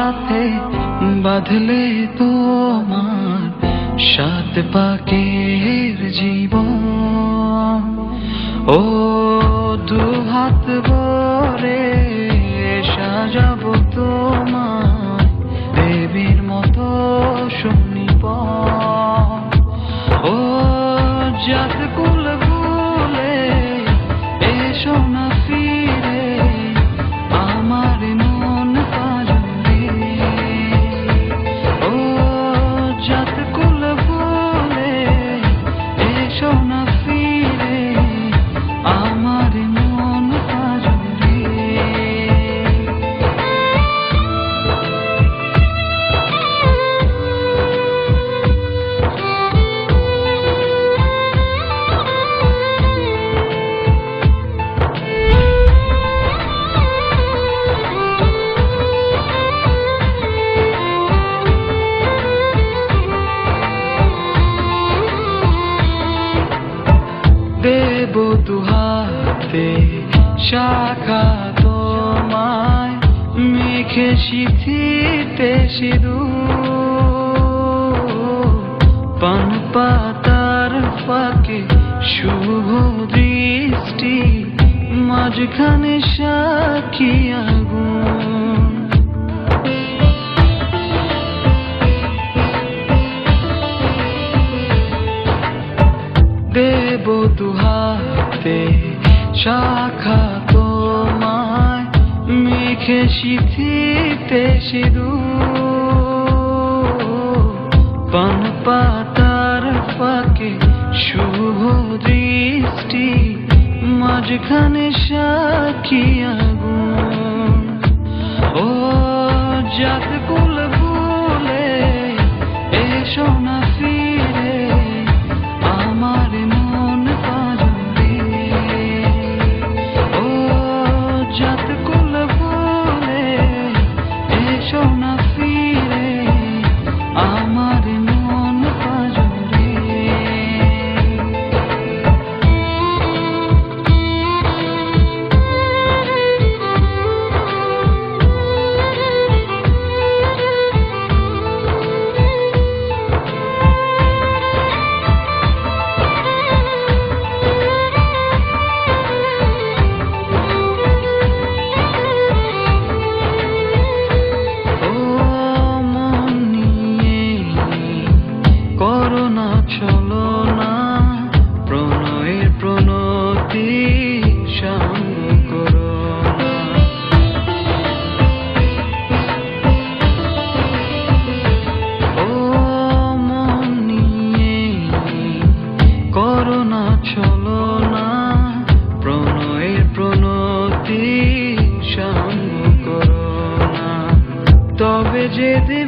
সাথে বাঁধলে তোমার সাত পাকের জীবন। ও দুহাত ভরে সাজাবো তোমার দেবীর মতো সুনিপন। ও জাত কুল ভুলে এসো না ফিরে আমার মন পাজরে। ও জাত কুল ভুলে এসো না ফিরে আমার মন পাজরে। দেব দুহাতে শাখা তোমায় মেখে সিঁথিতে সিঁদুর। পান পাতার ফাঁকে শুভ দৃষ্টি মাঝখানে সাক্ষী আগুন। দেব দুহাতে শাখা তোমায় মেখে সিঁথিতে সিঁদুর। পান পাতার ফাঁকে শুভ দৃষ্টি মাঝখানে সাক্ষী আগুন। ও জাত কুল ভুলে এসো না ফিরে আমার মন পাজরে। ও জাত কুল ভুলে এসো না ফিরে আমার মন পাজরে। করোনা চলো না প্রণয়ের প্রণতি সাঙ্গ করো না। ও মন নিয়ে করোনা চলো না প্রণয়ের প্রণতি সাঙ্গ করো না। তবে যেদিন